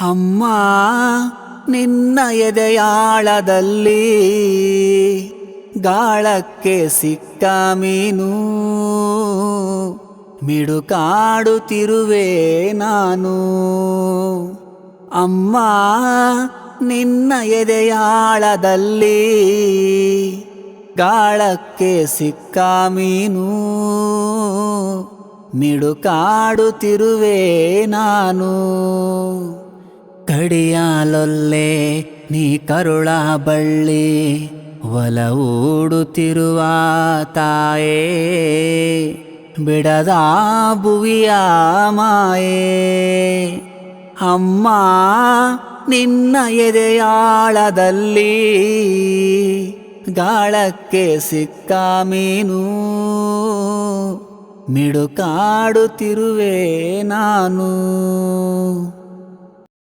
ಅಮ್ಮ ನಿನ್ನ ಎದೆಯಾಳದಲ್ಲಿ ಗಾಳಕ್ಕೆ ಸಿಕ್ಕ ಮೀನು ಮಿಡುಕಾಡುತ್ತಿರುವೆ ನಾನು. ಅಮ್ಮ ನಿನ್ನ ಎದೆಯಾಳದಲ್ಲಿ ಗಾಳಕ್ಕೆ ಸಿಕ್ಕ ಮೀನು ಮಿಡುಕಾಡುತ್ತಿರುವೆ ನಾನು. ಕಡಿಯಾಲೊಲ್ಲೆ ನೀ ಕರುಳ ಬಳ್ಳಿ ಒಲವೂಡುತ್ತಿರುವ ತಾಯೇ, ಬಿಡದ ಭುವಿಯ ಮಾಯೇ. ಅಮ್ಮ ನಿನ್ನ ಎದೆಯಾಳದಲ್ಲಿ ಗಾಳಕ್ಕೆ ಸಿಕ್ಕ ಮೀನು ಮಿಡುಕಾಡುತ್ತಿರುವೆ ನಾನು.